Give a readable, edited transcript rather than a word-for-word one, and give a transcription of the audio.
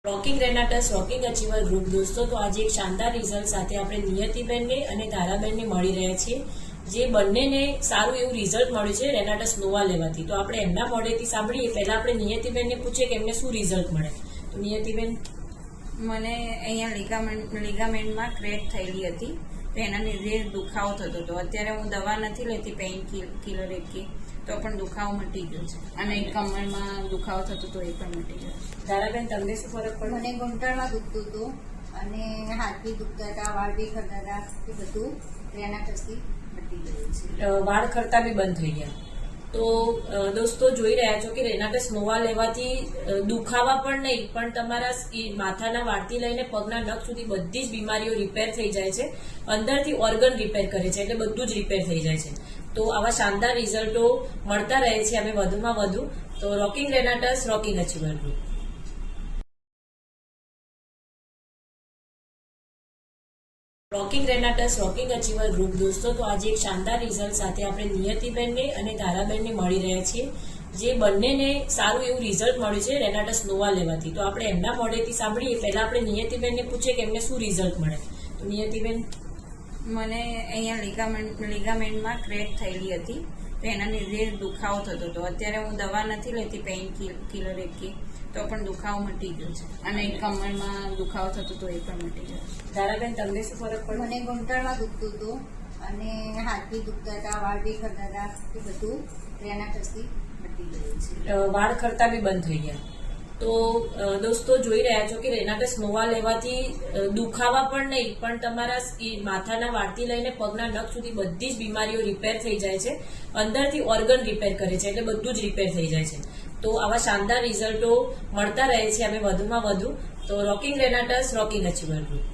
Rocking Renatus rocking achiever group દોસ્તો, તો આજે એક શાનદાર રિઝલ્ટ સાથે આપણે નિયતિબેનને અને ધારાબેનને મળી રહ્યા છીએ, જે બંનેને સારું એવું રિઝલ્ટ મળ્યું છે રેનાટસ નોવા લેવાથી. તો આપણે એમના મોઢેથી સાંભળીએ. પહેલા આપણે નિયતિબેનને પૂછીએ કે એમને શું રિઝલ્ટ મળે. તો નિયતિબેન, મને અહીંયા લિગામેન્ટમાં ક્રેક થયેલી હતી, તો એના લીધે દુખાવો થતો હતો. અત્યારે હું દવા નથી લેતી, પેઇન કિલર એકી, તો પણ દુખાવો મટી ગયો છે. અને કમરમાં દુખાવો થતો હતો, એ પણ મટી ગયો. ધારાબેન, તમને શું ફરક પડ્યો? મને ઘૂંટણમાં દુખતું હતું અને હાથ બી દુખતા હતા, વાળ બી ખરતા હતા, એ બધું રેનાટસથી મટી ગયું છે. વાળ ખરતા બી બંધ થઈ ગયા. તો દોસ્તો, જોઈ રહ્યા છો કે રેનાટસ નોવા લેવાથી દુખાવા પણ નહીં, પણ તમારા માથાના વાળથી લઈને પગના નખ સુધી બધી જ બીમારીઓ રિપેર થઈ જાય છે. અંદરથી ઓર્ગન રિપેર કરે છે, એટલે બધું જ રિપેર થઈ જાય છે. તો આવા શાનદાર રિઝલ્ટો મળતા રહે છે અમે વધુમાં વધુ. તો rocking Renatus rocking achiever group. Rocking Renatus rocking achiever group દોસ્તો, તો આજે એક શાનદાર રિઝલ્ટ સાથે આપણે નિયતિબેનને અને ધારાબેનને મળી રહ્યા છીએ, જે બંનેને સારું એવું રિઝલ્ટ મળ્યું છે રેનાટસ નોવા લેવાથી. તો આપણે એમના મોઢેથી સાંભળીએ. પહેલા આપણે નિયતિબેનને પૂછીએ કે એમને શું રિઝલ્ટ મળે. તો નિયતિબેન, મને અહીંયા લિગામેન્ટમાં ક્રેક થયેલી હતી, તો એના લીધે દુખાવો થતો હતો. અત્યારે હું દવા નથી લેતી, પેઇન કિલર એકી, તો પણ દુખાવો મટી ગયો છે. અને કમરમાં દુખાવો થતો હતો, એ પણ મટી ગયો. ધારાબેન, તમને શું ફરક પડ્યો? મને ઘૂંટણમાં દુખતું હતું અને હાથ બી દુખતા હતા, વાળ બી ખરતા હતા, એ બધું રેનાટસથી મટી ગયું છે. વાળ ખરતા બી બંધ થઈ ગયા. તો દોસ્તો, જોઈ રહ્યા છો કે રેનાટસ નોવા લેવાથી દુખાવા પણ નહીં, પણ તમારા માથાના વાળથી લઈને પગના નખ સુધી બધી જ બીમારીઓ રિપેર થઈ જાય છે. અંદરથી ઓર્ગન રિપેર કરે છે, એટલે બધું જ રિપેર થઈ જાય છે. તો આવા શાનદાર રિઝલ્ટો મળતા રહે છે અમે વધુમાં વધુ. તો rocking Renatus rocking achiever group.